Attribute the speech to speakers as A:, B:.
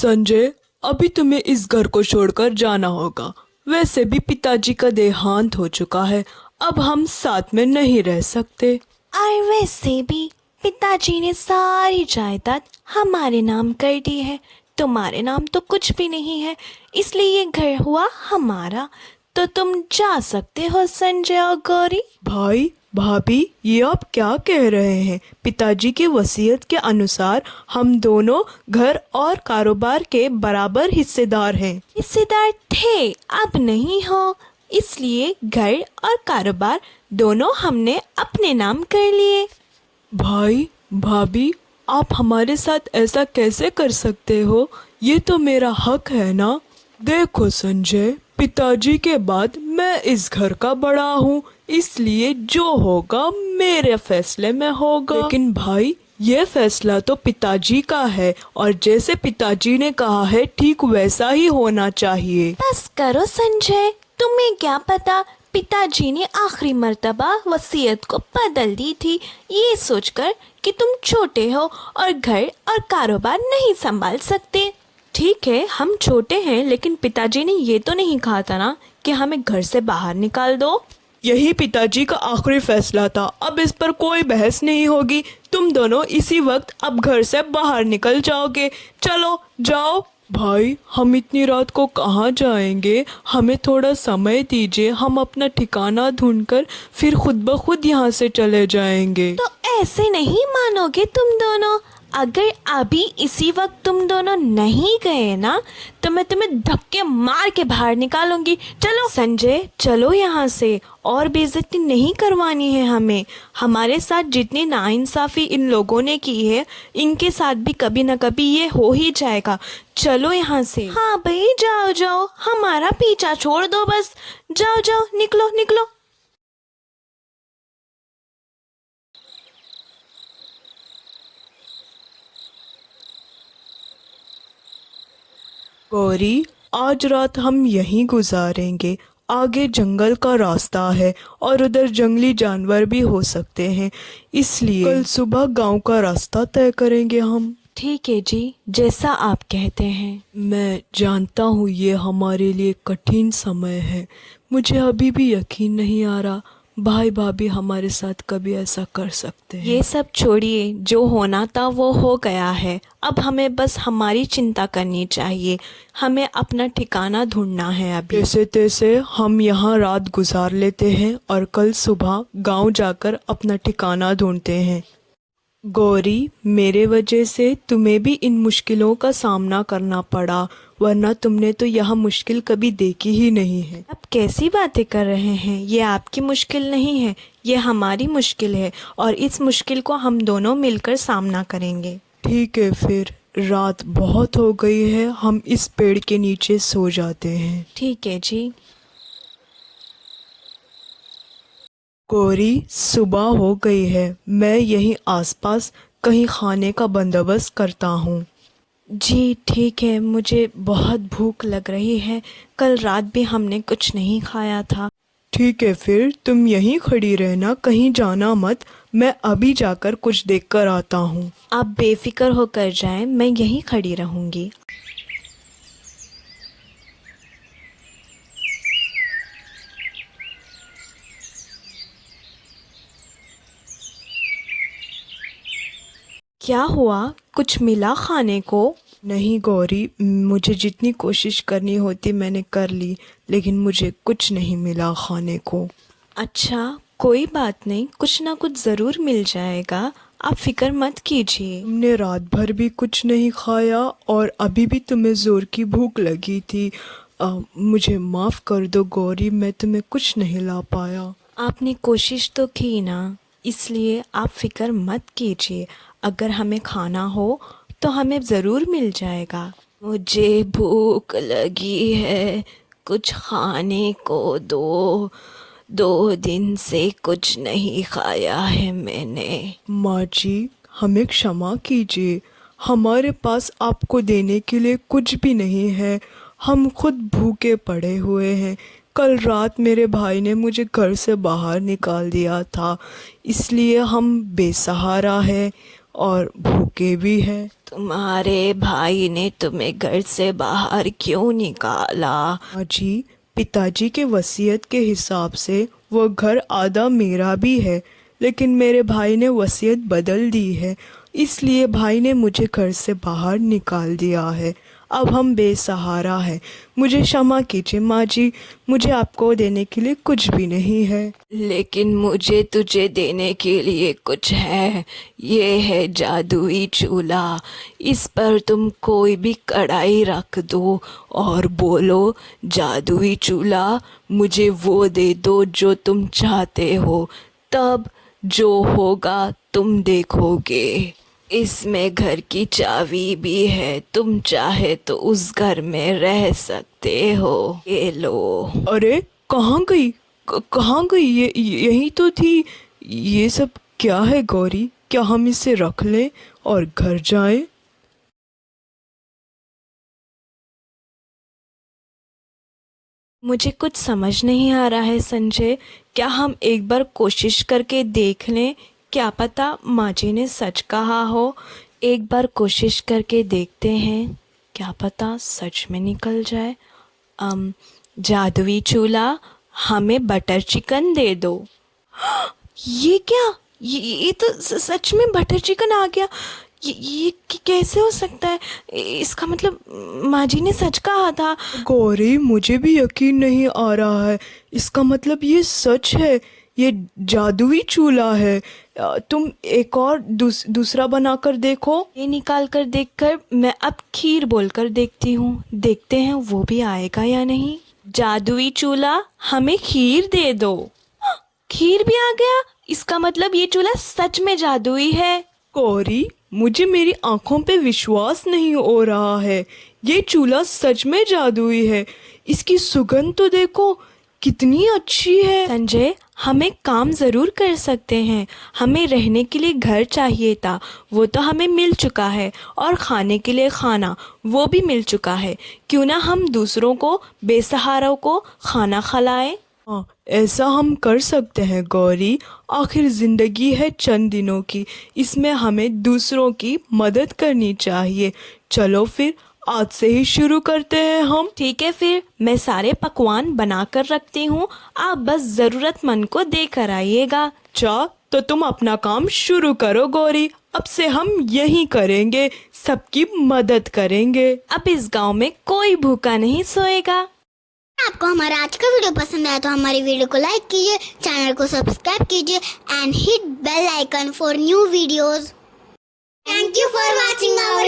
A: संजय, अभी तुम्हें इस घर को छोड़कर जाना होगा। वैसे भी पिताजी का देहांत हो चुका है, अब हम साथ में नहीं रह सकते।
B: और वैसे भी पिताजी ने सारी जायदाद हमारे नाम कर दी है, तुम्हारे नाम तो कुछ भी नहीं है, इसलिए ये घर हुआ हमारा। तो तुम जा सकते हो संजय और गौरी।
A: भाई भाभी, ये आप क्या कह रहे हैं? पिताजी की वसीयत के अनुसार हम दोनों घर और कारोबार के बराबर हिस्सेदार हैं।
B: हिस्सेदार थे, अब नहीं हो, इसलिए घर और कारोबार दोनों हमने अपने नाम कर लिए।
A: भाई भाभी, आप हमारे साथ ऐसा कैसे कर सकते हो? ये तो मेरा हक है ना। देखो संजय, पिताजी के बाद मैं इस घर का बड़ा हूँ, इसलिए जो होगा मेरे फैसले में होगा। लेकिन भाई, ये फैसला तो पिताजी का है और जैसे पिताजी ने कहा है ठीक वैसा ही होना चाहिए।
B: बस करो संजय, तुम्हें क्या पता पिताजी ने आखिरी मर्तबा वसीयत को बदल दी थी, ये सोचकर कि तुम छोटे हो और घर और कारोबार नहीं संभाल सकते। ठीक है, हम छोटे हैं, लेकिन पिताजी ने ये तो नहीं कहा था ना कि हमें घर से बाहर निकाल दो।
A: यही पिताजी का आखिरी फैसला था, अब इस पर कोई बहस नहीं होगी। तुम दोनों इसी वक्त अब घर से बाहर निकल जाओगे। चलो जाओ। भाई, हम इतनी रात को कहाँ जाएंगे? हमें थोड़ा समय दीजिए, हम अपना ठिकाना ढूंढकर फिर खुद ब खुद यहाँ से चले जाएंगे।
B: तो ऐसे नहीं मानोगे तुम दोनों। अगर अभी इसी वक्त तुम दोनों नहीं गए ना, तो मैं तुम्हें धक्के मार के बाहर निकालूंगी। चलो संजय, चलो यहाँ से, और बेइज्जती नहीं करवानी है हमें। हमारे साथ जितनी नाइंसाफ़ी इन लोगों ने की है, इनके साथ भी कभी ना कभी ये हो ही जाएगा। चलो यहाँ से। हाँ भाई, जाओ जाओ, हमारा पीछा छोड़ दो बस। जाओ जाओ, निकलो निकलो।
A: गौरी, आज रात हम यहीं गुजारेंगे। आगे जंगल का रास्ता है और उधर जंगली जानवर भी हो सकते हैं, इसलिए कल सुबह गांव का रास्ता तय करेंगे हम।
B: ठीक है जी, जैसा आप कहते हैं।
A: मैं जानता हूँ ये हमारे लिए कठिन समय है। मुझे अभी भी यकीन नहीं आ रहा भाई भाभी हमारे साथ कभी ऐसा कर सकते हैं।
B: ये सब छोड़िए, जो होना था वो हो गया है। अब हमें बस हमारी चिंता करनी चाहिए। हमें अपना ठिकाना ढूंढना है अभी।
A: जैसे तैसे हम यहाँ रात गुजार लेते हैं और कल सुबह गांव जाकर अपना ठिकाना ढूंढते हैं। गौरी, मेरे वजह से तुम्हें भी इन मुश्किलों का सामना करना पड़ा, वरना तुमने तो यह मुश्किल कभी देखी ही नहीं है।
B: अब कैसी बातें कर रहे हैं? ये आपकी मुश्किल नहीं है, ये हमारी मुश्किल है, और इस मुश्किल को हम दोनों मिलकर सामना करेंगे।
A: ठीक है, फिर रात बहुत हो गई है, हम इस पेड़ के नीचे सो जाते हैं।
B: ठीक है जी।
A: गौरी, सुबह हो गई है, मैं यहीं आसपास कहीं खाने का बंदोबस्त करता हूँ।
B: जी ठीक है, मुझे बहुत भूख लग रही है, कल रात भी हमने कुछ नहीं खाया था।
A: ठीक है, फिर तुम यहीं खड़ी रहना, कहीं जाना मत। मैं अभी जाकर कुछ देख कर आता हूँ।
B: आप बेफिक्र होकर जाएं, मैं यहीं खड़ी रहूँगी। क्या हुआ, कुछ मिला खाने को?
A: नहीं गौरी, मुझे जितनी कोशिश करनी होती मैंने कर ली, लेकिन मुझे कुछ नहीं मिला खाने को।
B: अच्छा, कोई बात नहीं, कुछ ना कुछ ज़रूर मिल जाएगा, आप फिक्र मत कीजिए।
A: तुमने रात भर भी कुछ नहीं खाया और अभी भी तुम्हें ज़ोर की भूख लगी थी। मुझे माफ़ कर दो गौरी, मैं तुम्हें कुछ नहीं ला पाया।
B: आपने कोशिश तो की ना, इसलिए आप फिक्र मत कीजिए। अगर हमें खाना हो तो हमें ज़रूर मिल जाएगा। मुझे भूख लगी है, कुछ खाने को दो, 2 दिन से कुछ नहीं खाया है मैंने।
A: माँ जी, हमें क्षमा कीजिए, हमारे पास आपको देने के लिए कुछ भी नहीं है। हम खुद भूखे पड़े हुए हैं। कल रात मेरे भाई ने मुझे घर से बाहर निकाल दिया था, इसलिए हम बेसहारा हैं। और भूखे भी हैं।
B: तुम्हारे भाई ने तुम्हें घर से बाहर क्यों निकाला?
A: माँ जी, पिताजी के वसीयत के हिसाब से वो घर आधा मेरा भी है, लेकिन मेरे भाई ने वसीयत बदल दी है, इसलिए भाई ने मुझे घर से बाहर निकाल दिया है। अब हम बेसहारा हैं। मुझे क्षमा कीजिए माँ जी, मुझे आपको देने के लिए कुछ भी नहीं है।
B: लेकिन मुझे तुझे देने के लिए कुछ है। ये है जादुई चूल्हा। इस पर तुम कोई भी कढ़ाई रख दो और बोलो, जादुई चूल्हा मुझे वो दे दो जो तुम चाहते हो, तब जो होगा तुम देखोगे। इसमें घर की चाबी भी है, तुम चाहे तो उस घर में रह सकते हो। ये लो।
A: अरे कहाँ गई? कहाँ गई? ये यही तो थी। ये सब क्या है गौरी? क्या हम इसे रख लें और घर जाएं?
B: मुझे कुछ समझ नहीं आ रहा है संजय। क्या हम एक बार कोशिश करके देख लें? क्या पता माँ जी ने सच कहा हो। एक बार कोशिश करके देखते हैं, क्या पता सच में निकल जाए। जादुई चूल्हा, हमें बटर चिकन दे दो। ये क्या? ये तो सच में बटर चिकन आ गया। ये कैसे हो सकता है? इसका मतलब माँ जी ने सच कहा था।
A: गौरी, मुझे भी यकीन नहीं आ रहा है। इसका मतलब ये सच है। ये जादुई चूल्हा है। तुम एक और दूसरा बनाकर देखो।
B: ये निकाल कर देखकर मैं अब खीर बोलकर देखती हूँ। देखते हैं वो भी आएगा या नहीं। जादुई चूल्हा, हमें खीर दे दो। खीर भी आ गया। इसका मतलब ये चूल्हा सच में जादुई है।
A: गौरी, मुझे मेरी आंखों पे विश्वास नहीं हो रहा है। ये चूल्हा सच में जादुई है। इसकी सुगंध तो देखो, कितनी अच्छी है।
B: संजय, हम एक काम ज़रूर कर सकते हैं। हमें रहने के लिए घर चाहिए था, वो तो हमें मिल चुका है, और खाने के लिए खाना, वो भी मिल चुका है। क्यों ना हम दूसरों को, बेसहारों को खाना खिलाएं।
A: हाँ, ऐसा हम कर सकते हैं गौरी। आखिर जिंदगी है चंद दिनों की, इसमें हमें दूसरों की मदद करनी चाहिए। चलो फिर आज से ही शुरू करते हैं हम।
B: ठीक है, फिर मैं सारे पकवान बना कर रखती हूँ, आप बस ज़रूरतमंद को देकर आइएगा।
A: अच्छा, तो तुम अपना काम शुरू करो गौरी। अब से हम यही करेंगे, सबकी मदद करेंगे।
B: अब इस गांव में कोई भूखा नहीं सोएगा।
C: आपको हमारा आज का वीडियो पसंद आया तो हमारी वीडियो को लाइक कीजिए, चैनल को सब्सक्राइब कीजिए and hit bell icon for new videos. Thank you for watching our